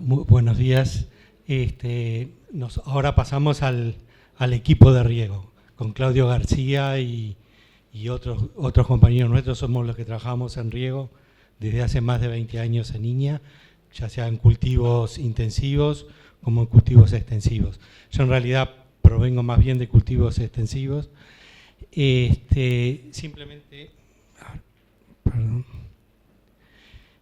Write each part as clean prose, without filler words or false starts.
Muy buenos días. Ahora pasamos al equipo de riego, con Claudio García y otros compañeros nuestros. Somos los que trabajamos en riego desde hace más de 20 años en Iña, ya sea en cultivos intensivos como en cultivos extensivos. Yo en realidad provengo más bien de cultivos extensivos. Simplemente, perdón.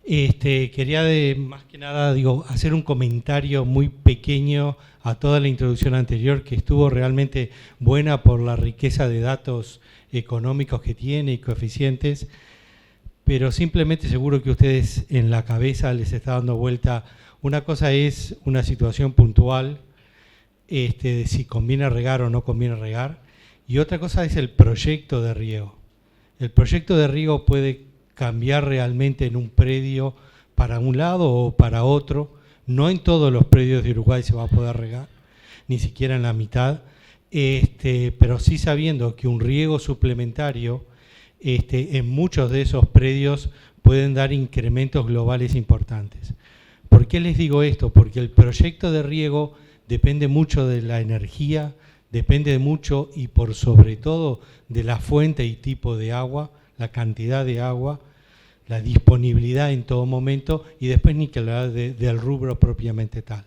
Quería más que nada hacer un comentario muy pequeño a toda la introducción anterior, que estuvo realmente buena por la riqueza de datos económicos que tiene y coeficientes, pero simplemente seguro que ustedes en la cabeza les está dando vuelta. Una cosa es una situación puntual, de si conviene regar o no conviene regar, y otra cosa es el proyecto de riego. El proyecto de riego puede cambiar realmente en un predio para un lado o para otro. No en todos los predios de Uruguay se va a poder regar, ni siquiera en la mitad, pero sí sabiendo que un riego suplementario en muchos de esos predios pueden dar incrementos globales importantes. ¿Por qué les digo esto? Porque el proyecto de riego depende mucho de la energía, depende mucho y por sobre todo de la fuente y tipo de agua, la cantidad de agua, la disponibilidad en todo momento, y después ni que hablar del rubro propiamente tal.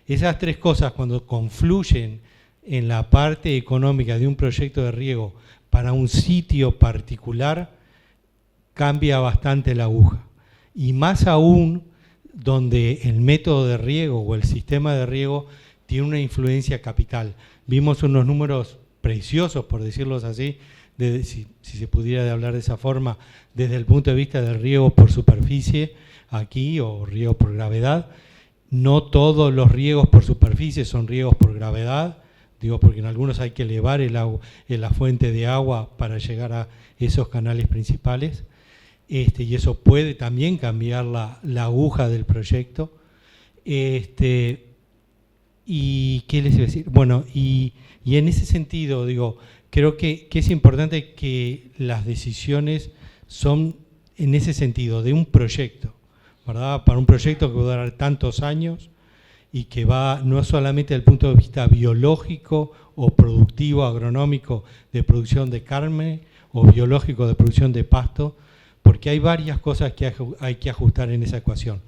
Esas tres cosas, cuando confluyen en la parte económica de un proyecto de riego para un sitio particular, cambia bastante la aguja. Y más aún donde el método de riego o el sistema de riego tiene una influencia capital. Vimos unos números preciosos, por decirlos así, si se pudiera hablar de esa forma, desde el punto de vista del riego por superficie aquí o riego por gravedad. No todos los riegos por superficie son riegos por gravedad, porque en algunos hay que elevar la fuente de agua para llegar a esos canales principales, y eso puede también cambiar la aguja del proyecto. ¿Y qué les iba a decir? Bueno, y en ese sentido, creo que es importante que las decisiones son en ese sentido, de un proyecto, ¿verdad? Para un proyecto que va a durar tantos años y que va no solamente desde el punto de vista biológico o productivo, agronómico, de producción de carne o biológico de producción de pasto, porque hay varias cosas que hay que ajustar en esa ecuación.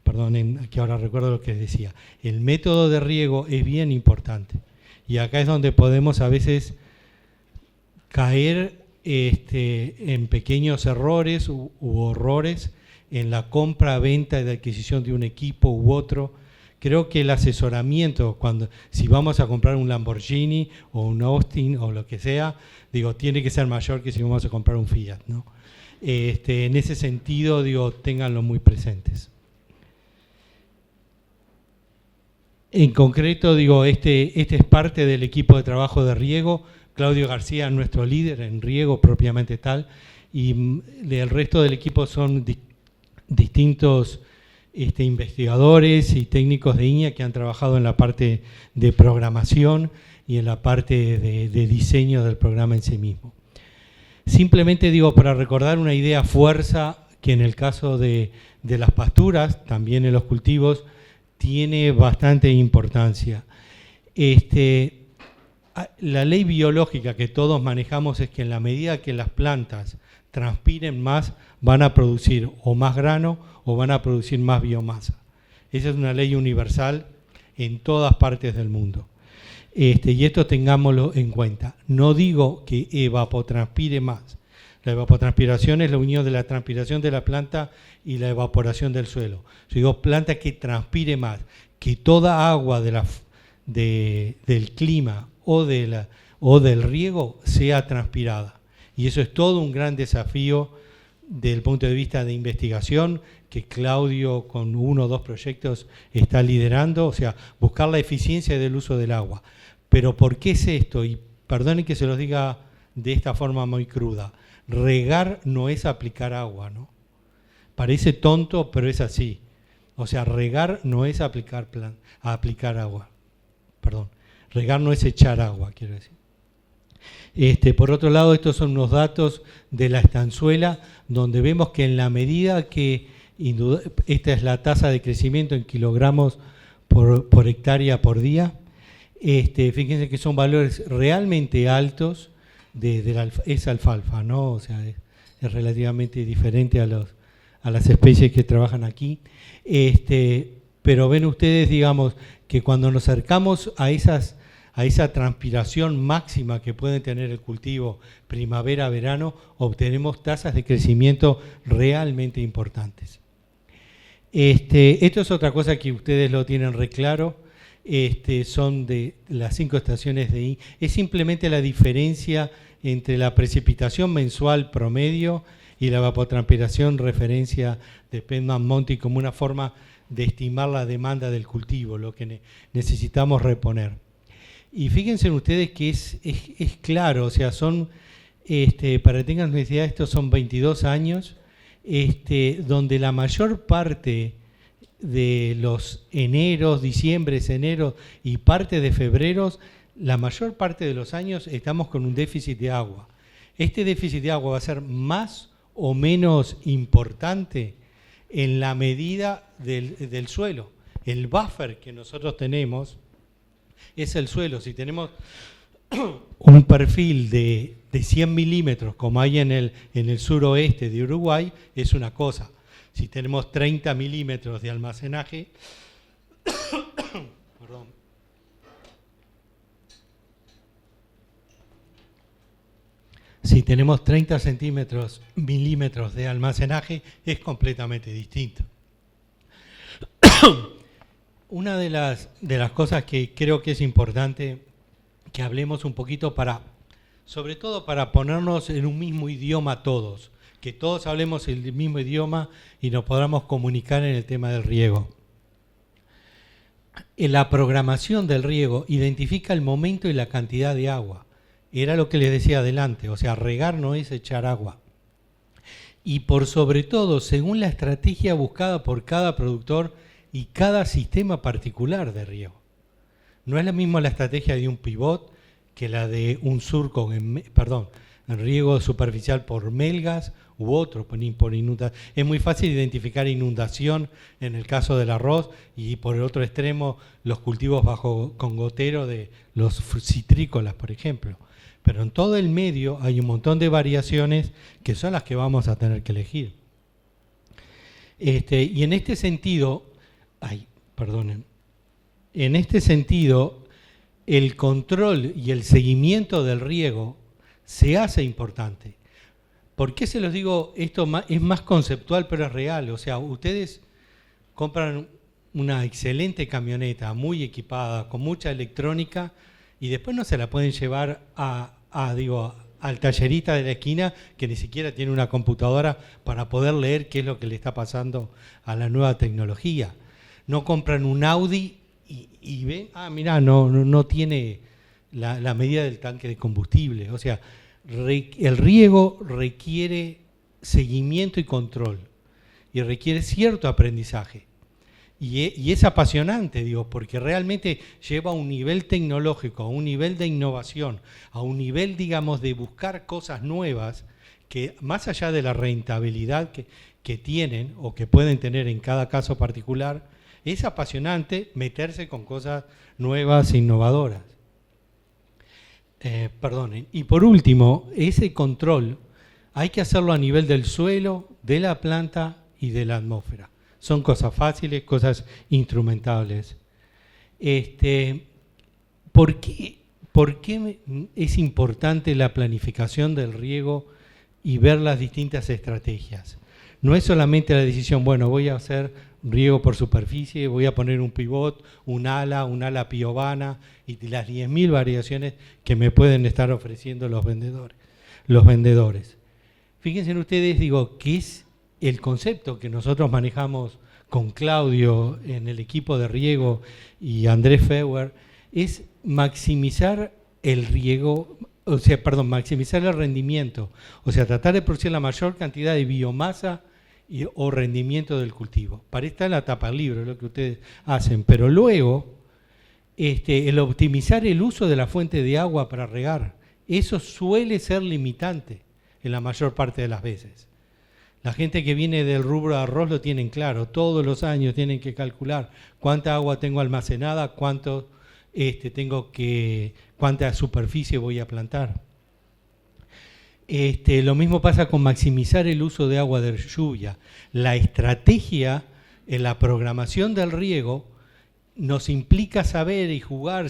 Perdonen, que ahora recuerdo lo que les decía. El método de riego es bien importante y acá es donde podemos a veces caer en pequeños errores u horrores en la compra, venta y de adquisición de un equipo u otro. Creo que el asesoramiento, si vamos a comprar un Lamborghini o un Austin o lo que sea, tiene que ser mayor que si vamos a comprar un Fiat, ¿no? En ese sentido, ténganlo muy presentes. En concreto, este es parte del equipo de trabajo de riego. Claudio García es nuestro líder en riego propiamente tal, y el resto del equipo son distintos investigadores y técnicos de Iña que han trabajado en la parte de programación y en la parte de diseño del programa en sí mismo. Simplemente para recordar una idea fuerza que en el caso de las pasturas, también en los cultivos, tiene bastante importancia. La ley biológica que todos manejamos es que en la medida que las plantas transpiren más, van a producir o más grano o van a producir más biomasa. Esa es una ley universal en todas partes del mundo. Y esto tengámoslo en cuenta. No digo que evapotranspire más. La evapotranspiración es la unión de la transpiración de la planta y la evaporación del suelo. Yo digo planta que transpire más, que toda agua del clima o del riego sea transpirada. Y eso es todo un gran desafío desde el punto de vista de investigación que Claudio con 1 o 2 proyectos está liderando, o sea, buscar la eficiencia del uso del agua. Pero ¿por qué es esto? Y perdonen que se los diga de esta forma muy cruda. Regar no es aplicar agua, ¿no? Parece tonto, pero es así. O sea, regar no es aplicar agua. Perdón. Regar no es echar agua, quiero decir. Por otro lado, estos son unos datos de la estanzuela, donde vemos que en la medida que esta es la tasa de crecimiento en kilogramos por hectárea por día. Fíjense que son valores realmente altos de esa alfalfa, ¿no? O sea, es relativamente diferente a las especies que trabajan aquí. Pero ven ustedes, digamos, que cuando nos acercamos a esa transpiración máxima que puede tener el cultivo primavera-verano, obtenemos tasas de crecimiento realmente importantes. Esto es otra cosa que ustedes lo tienen re claro, son de las 5 estaciones de I. Es simplemente la diferencia entre la precipitación mensual promedio y la evapotranspiración referencia de Penman-Monti como una forma de estimar la demanda del cultivo, lo que necesitamos reponer. Y fíjense ustedes que es claro, o sea, son, para que tengan una idea, estos son 22 años, donde la mayor parte de los enero y parte de febreros, la mayor parte de los años estamos con un déficit de agua. Este déficit de agua va a ser más o menos importante en la medida del suelo. El buffer que nosotros tenemos es el suelo. Si tenemos un perfil de 100 milímetros, como hay en el suroeste de Uruguay, es una cosa. Si tenemos 30 milímetros de almacenaje, perdón. Si tenemos 30 milímetros de almacenaje, es completamente distinto. Una de las cosas que creo que es importante que hablemos un poquito sobre todo para ponernos en un mismo idioma todos, que todos hablemos el mismo idioma y nos podamos comunicar en el tema del riego. En la programación del riego identifica el momento y la cantidad de agua. Era lo que les decía adelante, o sea, regar no es echar agua. Y por sobre todo, según la estrategia buscada por cada productor y cada sistema particular de riego. No es la misma la estrategia de un pivot que la de un surco, en riego superficial por melgas u otro por inundación. Es muy fácil identificar inundación en el caso del arroz y por el otro extremo los cultivos con gotero de los citrícolas, por ejemplo. Pero en todo el medio hay un montón de variaciones que son las que vamos a tener que elegir. Y en este sentido, el control y el seguimiento del riego se hace importante. ¿Por qué se los digo? Esto es más conceptual, pero es real. O sea, ustedes compran una excelente camioneta, muy equipada, con mucha electrónica, y después no se la pueden llevar al tallerita de la esquina que ni siquiera tiene una computadora para poder leer qué es lo que le está pasando a la nueva tecnología. No compran un Audi y ven, mirá, no tiene la medida del tanque de combustible. O sea, el riego requiere seguimiento y control y requiere cierto aprendizaje. Y es apasionante, porque realmente lleva a un nivel tecnológico, a un nivel de innovación, a un nivel, digamos, de buscar cosas nuevas que más allá de la rentabilidad que tienen o que pueden tener en cada caso particular, es apasionante meterse con cosas nuevas e innovadoras. Perdonen. Y por último, ese control hay que hacerlo a nivel del suelo, de la planta y de la atmósfera. Son cosas fáciles, cosas instrumentables. ¿Por qué es importante la planificación del riego y ver las distintas estrategias? No es solamente la decisión, bueno, voy a hacer riego por superficie, voy a poner un pivot, un ala piovana y las 10.000 variaciones que me pueden estar ofreciendo los vendedores. Fíjense ustedes, que es el concepto que nosotros manejamos con Claudio en el equipo de riego y Andrés Feuer, es maximizar el riego, maximizar el rendimiento, o sea, tratar de producir la mayor cantidad de biomasa o rendimiento del cultivo. Para esta es la tapa del libro, es lo que ustedes hacen, pero luego el optimizar el uso de la fuente de agua para regar, eso suele ser limitante en la mayor parte de las veces. La gente que viene del rubro de arroz lo tienen claro, todos los años tienen que calcular cuánta agua tengo almacenada, cuánta superficie voy a plantar. Lo mismo pasa con maximizar el uso de agua de lluvia. La estrategia en la programación del riego nos implica saber y jugar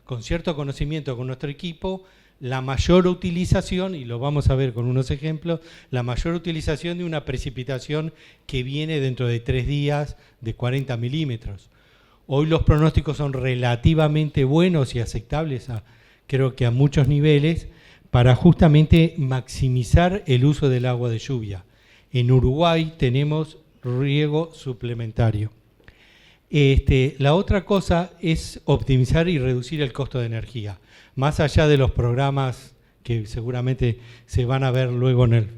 con cierto conocimiento con nuestro equipo la mayor utilización, y lo vamos a ver con unos ejemplos, la mayor utilización de una precipitación que viene dentro de 3 días de 40 milímetros. Hoy los pronósticos son relativamente buenos y aceptables, creo que a muchos niveles, para justamente maximizar el uso del agua de lluvia. En Uruguay tenemos riego suplementario. La otra cosa es optimizar y reducir el costo de energía. Más allá de los programas que seguramente se van a ver luego en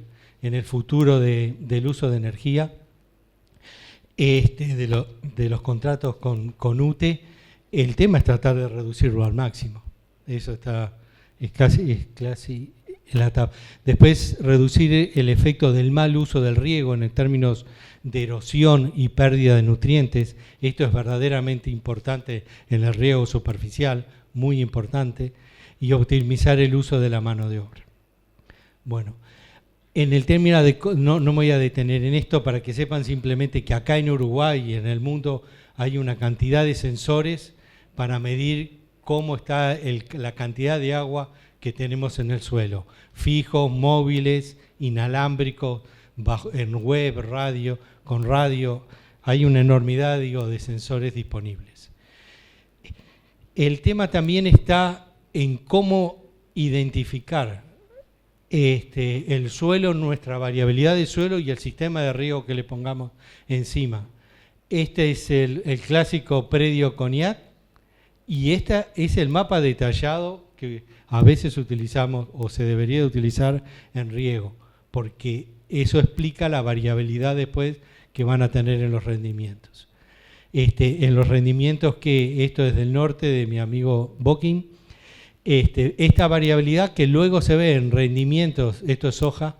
el futuro del uso de energía, de los contratos con UTE, el tema es tratar de reducirlo al máximo. Eso es casi la etapa. Después, reducir el efecto del mal uso del riego en términos de erosión y pérdida de nutrientes. Esto es verdaderamente importante en el riego superficial, muy importante, y optimizar el uso de la mano de obra. Bueno, en el término no me voy a detener en esto para que sepan simplemente que acá en Uruguay y en el mundo hay una cantidad de sensores para medir cómo está la cantidad de agua que tenemos en el suelo, fijos, móviles, inalámbricos, en web, con radio, hay una enormidad, de sensores disponibles. El tema también está en cómo identificar el suelo, nuestra variabilidad de suelo y el sistema de riego que le pongamos encima. Este es el clásico predio CONIAT y este es el mapa detallado que a veces utilizamos o se debería de utilizar en riego, porque eso explica la variabilidad después que van a tener en los rendimientos. En los rendimientos esto es del norte de mi amigo Bokin, esta variabilidad que luego se ve en rendimientos, esto es soja,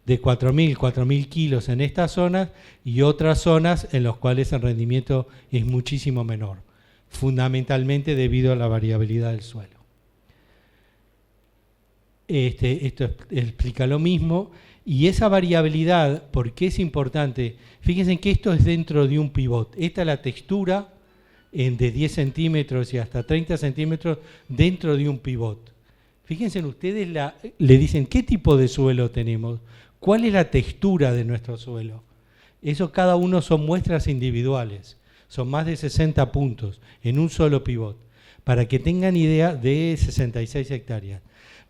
de 4.000 kilos en estas zonas y otras zonas en las cuales el rendimiento es muchísimo menor, fundamentalmente debido a la variabilidad del suelo. Esto explica lo mismo. Y esa variabilidad, ¿por qué es importante? Fíjense que esto es dentro de un pivot. Esta es la textura de 10 centímetros y hasta 30 centímetros dentro de un pivot. Fíjense ustedes, le dicen qué tipo de suelo tenemos, cuál es la textura de nuestro suelo. Eso cada uno son muestras individuales. Son más de 60 puntos en un solo pivot. Para que tengan idea de 66 hectáreas.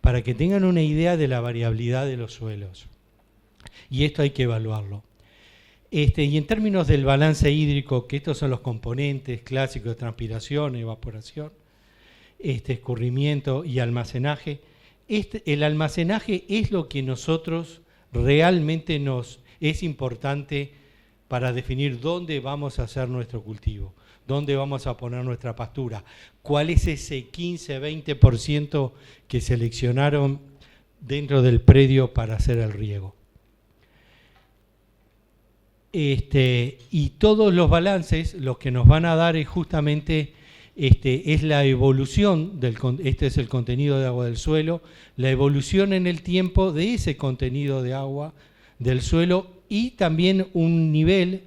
Para que tengan una idea de la variabilidad de los suelos. Y esto hay que evaluarlo. Y en términos del balance hídrico, que estos son los componentes clásicos de transpiración, evaporación, escurrimiento y almacenaje, el almacenaje es lo que nosotros realmente es importante para definir dónde vamos a hacer nuestro cultivo, dónde vamos a poner nuestra pastura, cuál es ese 15-20% que seleccionaron dentro del predio para hacer el riego. Y todos los balances, los que nos van a dar es justamente es la evolución, este es el contenido de agua del suelo, la evolución en el tiempo de ese contenido de agua del suelo y también un nivel,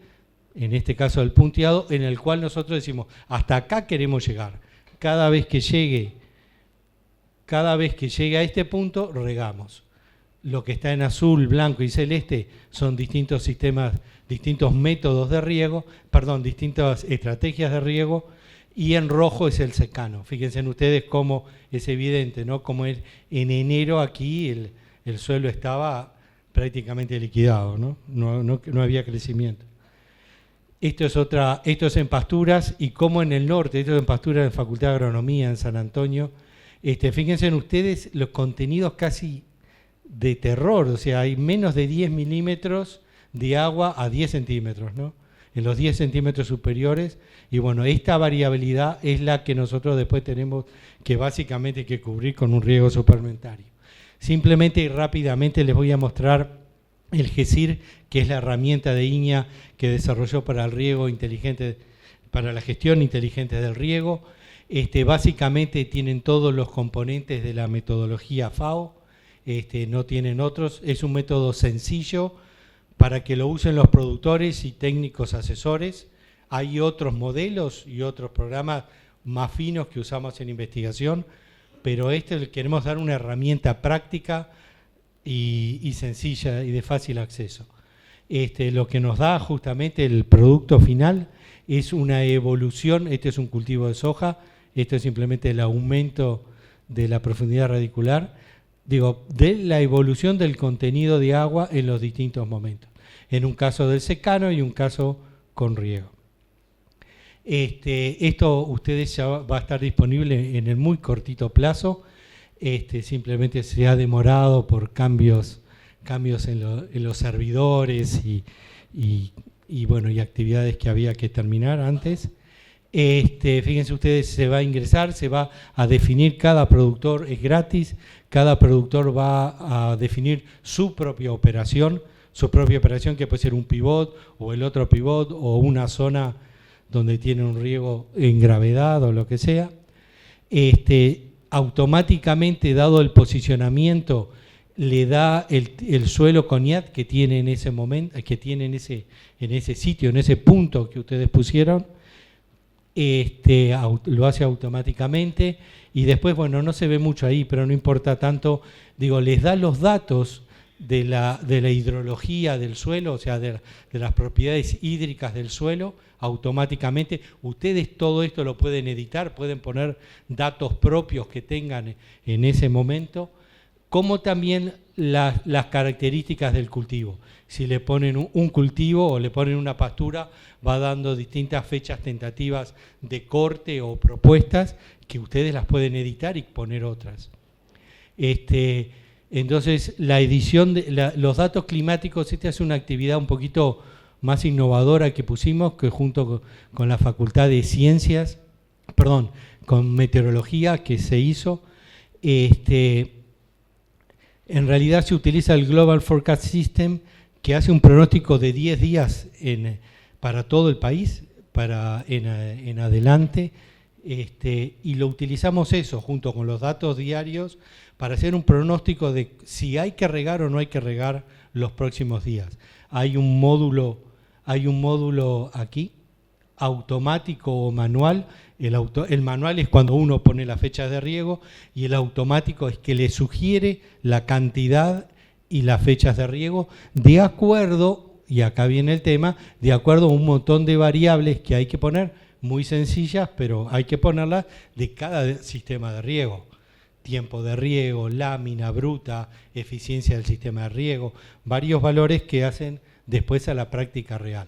en este caso el punteado, en el cual nosotros decimos, hasta acá queremos llegar. Cada vez que llegue a este punto, regamos. Lo que está en azul, blanco y celeste son distintos sistemas, distintos métodos de riego, distintas estrategias de riego, y en rojo es el secano. Fíjense ustedes cómo es evidente, ¿no? Como en enero aquí el suelo estaba prácticamente liquidado, ¿no? No había crecimiento. Esto es en pasturas, y como en el norte, esto es en pasturas de Facultad de Agronomía en San Antonio. Fíjense ustedes los contenidos casi de terror, o sea, hay menos de 10 milímetros de agua a 10 centímetros, ¿no? En los 10 centímetros superiores, y bueno, esta variabilidad es la que nosotros después tenemos que básicamente que cubrir con un riego suplementario. Simplemente y rápidamente les voy a mostrar el GESIR, que es la herramienta de INEA que desarrolló para el riego inteligente, para la gestión inteligente del riego. Básicamente tienen todos los componentes de la metodología FAO, no tienen otros. Es un método sencillo para que lo usen los productores y técnicos asesores. Hay otros modelos y otros programas más finos que usamos en investigación, pero queremos dar una herramienta práctica y sencilla y de fácil acceso. Lo que nos da justamente el producto final es una evolución. Este es un cultivo de soja, esto es simplemente el aumento de la profundidad radicular, de la evolución del contenido de agua en los distintos momentos. En un caso del secano y un caso con riego. Esto ustedes ya va a estar disponible en el muy cortito plazo. Simplemente se ha demorado por cambios en los servidores y actividades que había que terminar antes. Fíjense ustedes, se va a ingresar, se va a definir, cada productor es gratis, cada productor va a definir su propia operación que puede ser un pivot o el otro pivot o una zona donde tiene un riego en gravedad o lo que sea. Automáticamente, dado el posicionamiento, le da el suelo CONIAT que tiene en ese momento, que tiene en ese sitio, en ese punto que ustedes pusieron, lo hace automáticamente y después, bueno, no se ve mucho ahí, pero no importa tanto, les da los datos de la hidrología del suelo, o sea, de las propiedades hídricas del suelo, automáticamente. Ustedes todo esto lo pueden editar, pueden poner datos propios que tengan en ese momento, como también las características del cultivo. Si le ponen un cultivo o le ponen una pastura, va dando distintas fechas tentativas de corte o propuestas que ustedes las pueden editar y poner otras. Entonces, la edición de los datos climáticos, esta es una actividad un poquito más innovadora que pusimos, que junto con la Facultad de Ciencias, con Meteorología que se hizo. En realidad se utiliza el Global Forecast System, que hace un pronóstico de 10 días para todo el país, en adelante, y lo utilizamos eso junto con los datos diarios para hacer un pronóstico de si hay que regar o no hay que regar los próximos días. Hay un módulo aquí, automático o manual. El manual es cuando uno pone las fechas de riego y el automático es que le sugiere la cantidad y las fechas de riego de acuerdo, y acá viene el tema, de acuerdo a un montón de variables que hay que poner, muy sencillas, pero hay que ponerlas de cada sistema de riego. Tiempo de riego, lámina bruta, eficiencia del sistema de riego, varios valores que hacen después a la práctica real.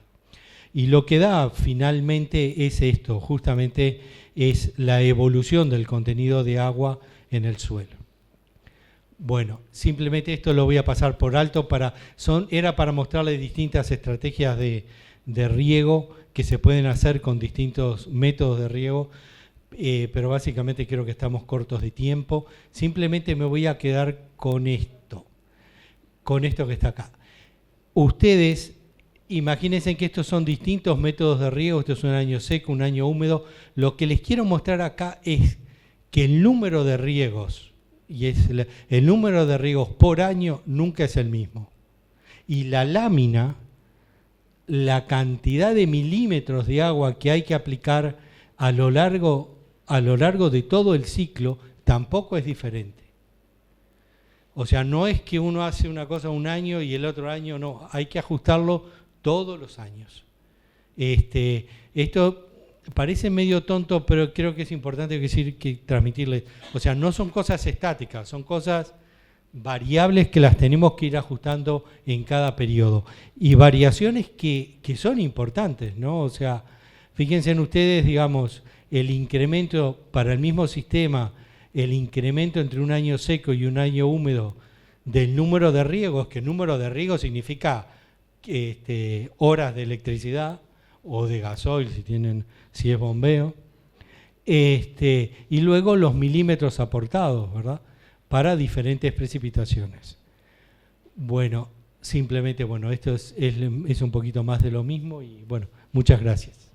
Y lo que da finalmente es esto, justamente es la evolución del contenido de agua en el suelo. Bueno, simplemente esto lo voy a pasar por alto, era para mostrarles distintas estrategias de riego que se pueden hacer con distintos métodos de riego, pero básicamente creo que estamos cortos de tiempo. Simplemente me voy a quedar con esto que está acá. Ustedes, imagínense que estos son distintos métodos de riego, esto es un año seco, un año húmedo. Lo que les quiero mostrar acá es que el número de riegos, el número de riegos por año nunca es el mismo. Y la lámina, la cantidad de milímetros de agua que hay que aplicar a lo largo de todo el ciclo tampoco es diferente. O sea, no es que uno hace una cosa un año y el otro año no, hay que ajustarlo todos los años. Esto parece medio tonto, pero creo que es importante transmitirles. O sea, no son cosas estáticas, son cosas variables que las tenemos que ir ajustando en cada periodo. Y variaciones que son importantes, ¿no? O sea, fíjense en ustedes, digamos, el incremento para el mismo sistema, el incremento entre un año seco y un año húmedo del número de riegos, que el número de riegos significa horas de electricidad o de gasoil si es bombeo, y luego los milímetros aportados, ¿verdad?, para diferentes precipitaciones. Bueno, simplemente, bueno, esto es un poquito más de lo mismo y bueno, muchas gracias.